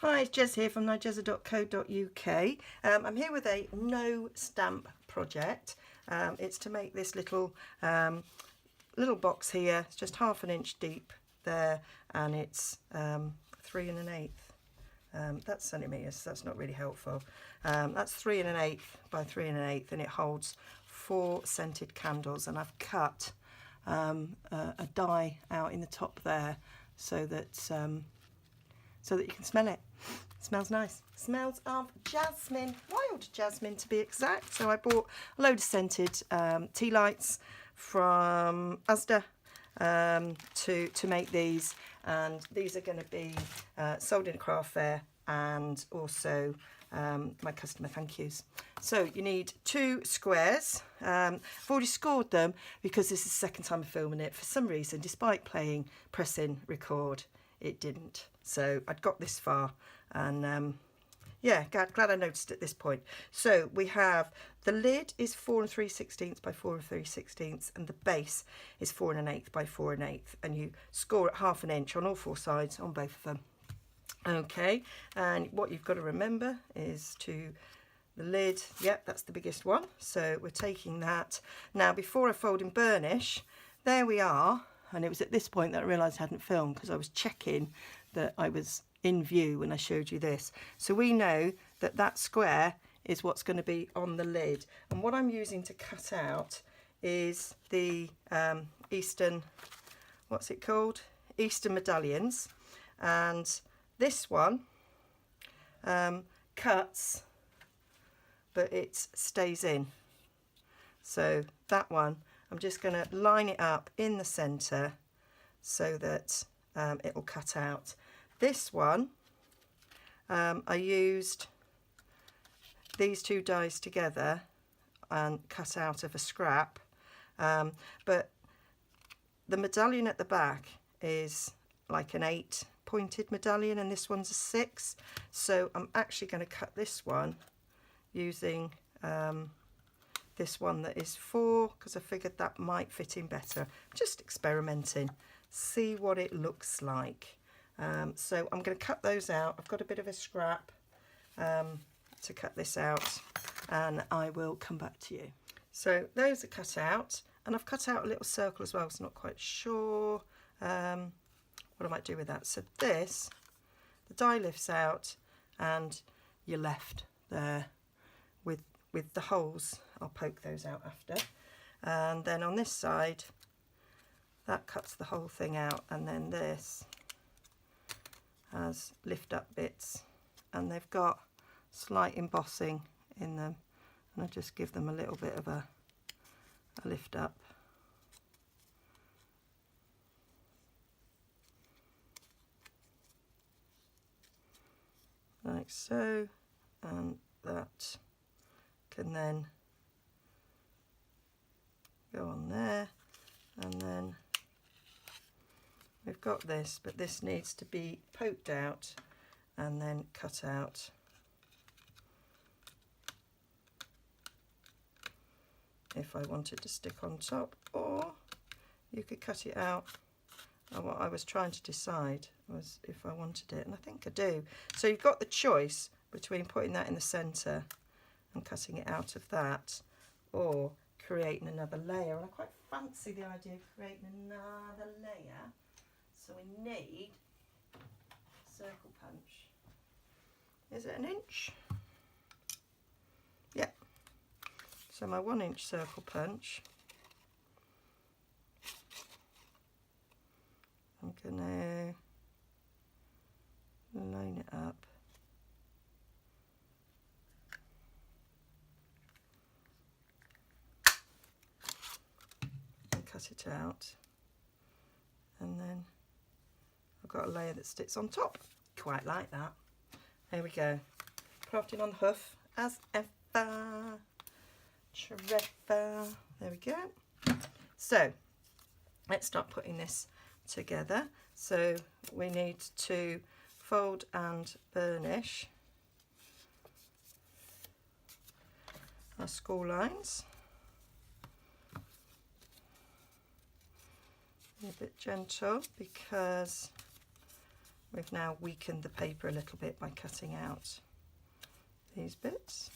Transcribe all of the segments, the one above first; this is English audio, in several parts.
Hi, it's Jez here from nigezza.co.uk. I'm here with a no stamp project. It's to make this little box here. It's just 1/2 inch deep there, and it's 3 1/8. That's centimetres, so that's not really helpful. That's 3 1/8 by 3 1/8, and it holds 4 scented candles. And I've cut a die out in the top there so that you can smell it. It smells nice. Smells of jasmine, wild jasmine to be exact. So I bought a load of scented tea lights from Asda to make these, and these are going to be sold in a craft fair and also my customer thank yous. So you need 2 squares. I've already scored them because this is the second time I'm filming it. For some reason, despite pressing record, it didn't. So I'd got this far, and yeah, glad I noticed at this point. So we have the lid is 4 3/16 by 4 3/16, and the base is 4 1/8 by 4 1/8, and you score at 1/2 inch on all 4 sides on both of them. Okay, and what you've got to remember is the lid, yep, that's the biggest one. So we're taking that. Now, before I fold and burnish, there we are. And it was at this point that I realised I hadn't filmed, because I was checking that I was in view when I showed you this. So we know that that square is what's going to be on the lid. And what I'm using to cut out is the Eastern, what's it called? Eastern Medallions. And this one cuts, but it stays in. So that one, I'm just going to line it up in the centre so that it will cut out. This one, I used these 2 dies together and cut out of a scrap, but the medallion at the back is like an 8 pointed medallion, and this one's a 6. So I'm actually going to cut this one using this one that is 4, because I figured that might fit in better. Just experimenting, see what it looks like. So I'm going to cut those out. I've got a bit of a scrap to cut this out, and I will come back to you. So those are cut out, and I've cut out a little circle as well, so I'm not quite sure what I might do with that. So this, the die lifts out, and you're left there with the holes. I'll poke those out after. And then on this side, that cuts the whole thing out, and then this has lift up bits, and they've got slight embossing in them, and I just give them a little bit of a lift up. Like so, and that can then go on there, and then we've got this, but this needs to be poked out and then cut out. If I wanted to stick on top, or you could cut it out. And what I was trying to decide was if I wanted it, and I think I do. So you've got the choice between putting that in the centre and cutting it out of that, or creating another layer. And I quite fancy the idea of creating another layer. So we need circle punch. Is it 1 inch? Yeah. So my 1 inch circle punch, I'm gonna line it up. And cut it out. And then I've got a layer that sticks on top. Quite like that. There we go. Crafting on the hoof as ever. Trevor. There we go. So let's start putting this together. So we need to fold and burnish our school lines. Be a bit gentle because we've now weakened the paper a little bit by cutting out these bits.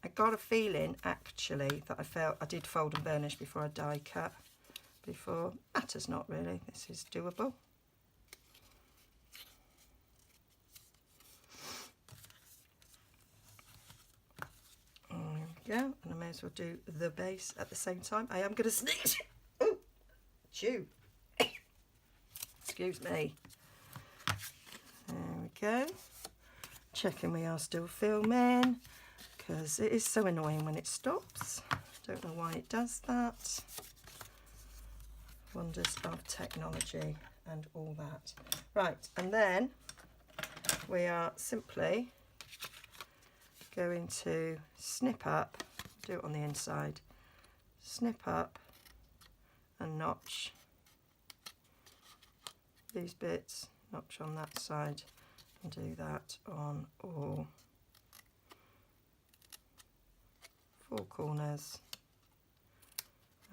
I got a feeling actually that I did fold and burnish before I die cut before. Matters not really, this is doable. There we go, and I may as well do the base at the same time. I am going to sneeze. Oh, chew. Excuse me. There we go. Checking we are still filming, because it is so annoying when it stops. Don't know why it does that. Wonders of technology and all that. Right, and then we are simply going to snip up, do it on the inside, snip up and notch these bits, notch on that side, and do that on all four corners.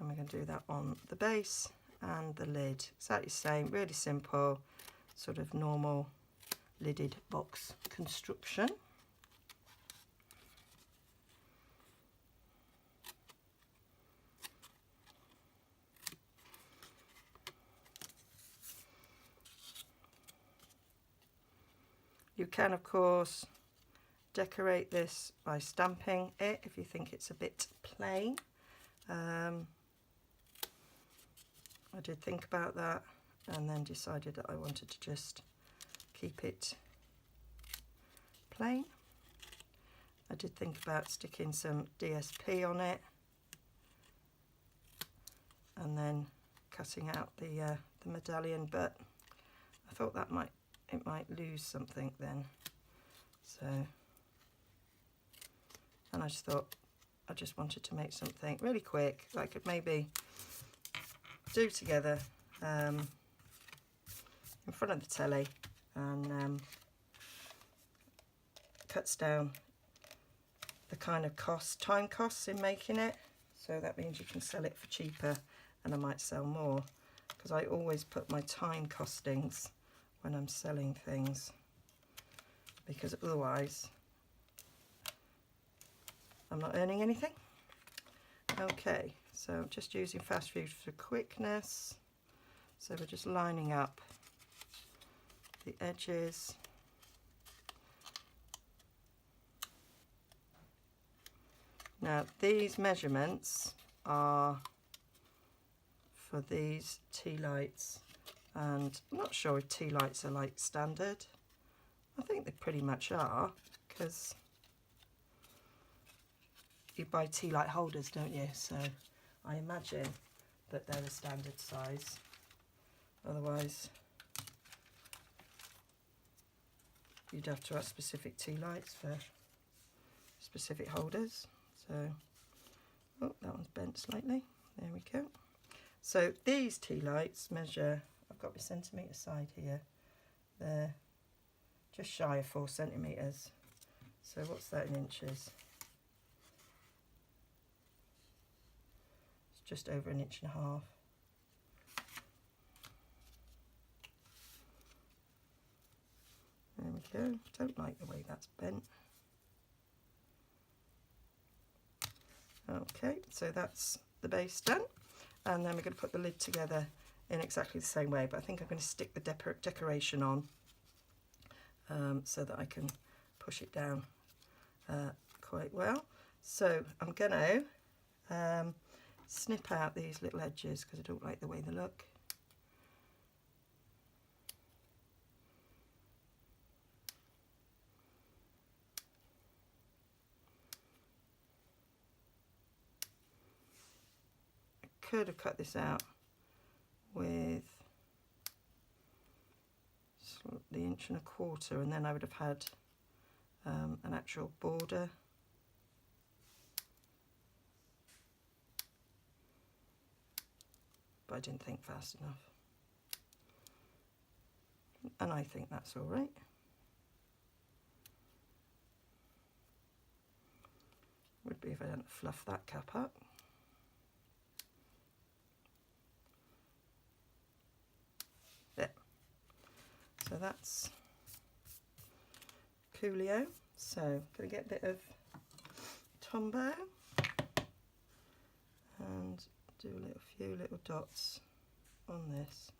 And we're going to do that on the base and the lid, exactly the same, really simple, sort of normal lidded box construction. You can, of course, decorate this by stamping it if you think it's a bit plain. I did think about that and then decided that I wanted to just keep it plain. I did think about sticking some DSP on it and then cutting out the medallion, but I thought that it might lose something then. So, and I just thought I just wanted to make something really quick that I could maybe do together in front of the telly, and cuts down the kind of time costs in making it, so that means you can sell it for cheaper, and I might sell more, because I always put my time costings when I'm selling things, because otherwise I'm not earning anything. Okay, so I'm just using fast food for quickness, so we're just lining up the edges. Now these measurements are for these tea lights, and I'm not sure if tea lights are like standard. I think they pretty much are, because you buy tea light holders, don't you? So I imagine that they're a standard size. Otherwise you'd have to have specific tea lights for specific holders. So, oh, that one's bent slightly. There we go. So these tea lights measure, I've got my centimetre side here, they're just shy of 4 centimetres. So what's that in inches? It's just over 1.5 inches. There we go. Don't like the way that's bent. Okay, so that's the base done, and then we're going to put the lid together in exactly the same way, but I think I'm going to stick the decoration on so that I can push it down quite well. So I'm going to snip out these little edges because I don't like the way they look. Could have cut this out with the 1.25 inches, and then I would have had an actual border. But I didn't think fast enough, and I think that's all right. Would be if I didn't fluff that cap up. There. that's Coolio. So going to get a bit of Tombow and do a few little dots on this.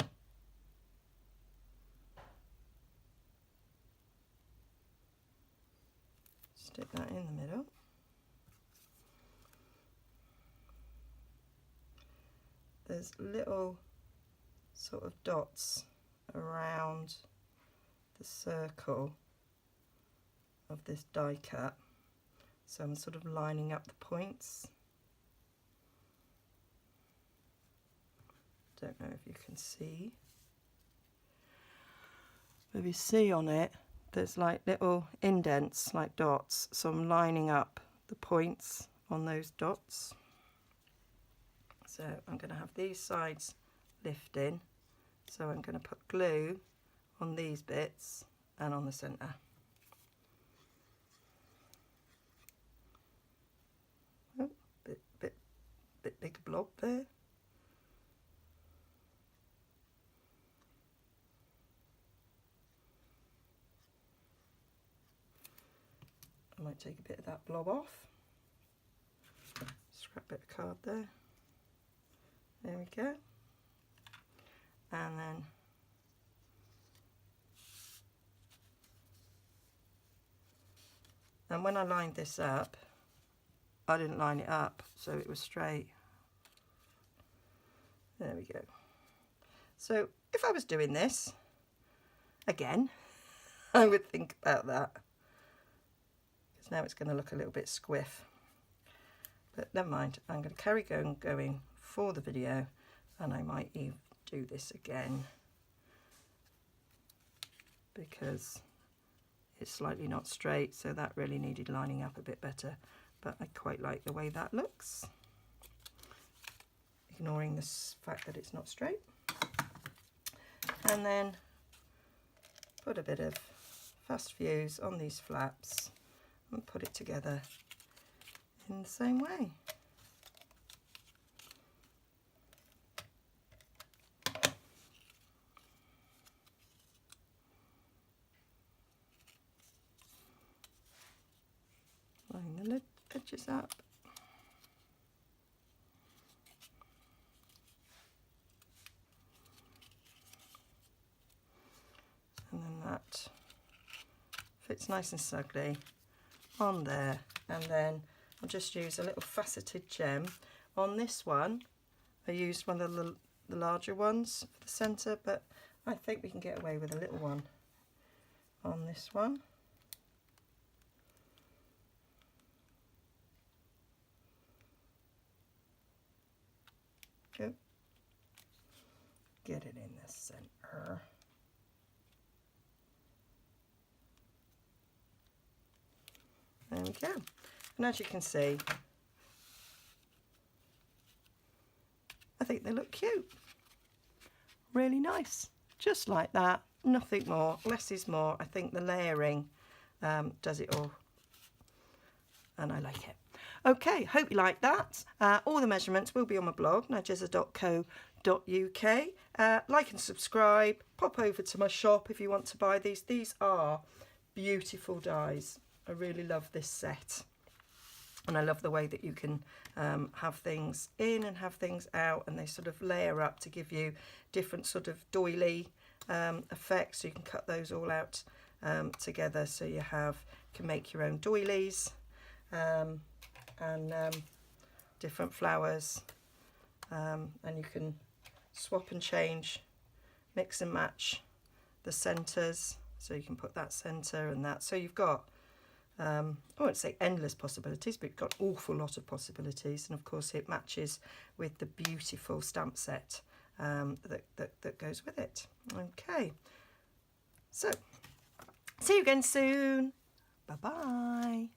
Stick that in the middle. There's little sort of dots around the circle of this die cut, so I'm sort of lining up the points. Don't know if you can see. If you see on it, there's like little indents, like dots, so I'm lining up the points on those dots. So I'm going to have these sides lifting, so I'm going to put glue on these bits and on the centre. Oh, bit big blob there. I might take a bit of that blob off. Scrap bit of card there. There we go. And then when I lined this up, I didn't line it up, so it was straight. There we go. So if I was doing this again, I would think about that, because now it's going to look a little bit squiff. But never mind, I'm going to carry going for the video, and I might even do this again because it's slightly not straight, so that really needed lining up a bit better, but I quite like the way that looks, ignoring this fact that it's not straight. And then put a bit of fast fuse on these flaps and put it together in the same way. Line the edges up. And then that fits nice and snugly on there. And then I'll just use a little faceted gem. On this one, I used one of the larger ones for the centre, but I think we can get away with a little one on this one. Go. Get it in the centre. There we go. And as you can see, I think they look cute. Really nice. Just like that. Nothing more. Less is more. I think the layering does it all. And I like it. Okay, hope you like that. All the measurements will be on my blog, nigezza.co.uk. Like and subscribe. Pop over to my shop if you want to buy these. These are beautiful dies. I really love this set. And I love the way that you can have things in and have things out, and they sort of layer up to give you different sort of doily effects. So you can cut those all out together, so you can make your own doilies and different flowers, and you can swap and change, mix and match the centres, so you can put that centre and that. So you've got I won't say endless possibilities, but you've got an awful lot of possibilities, and of course it matches with the beautiful stamp set that goes with it. Okay, so see you again soon. Bye bye.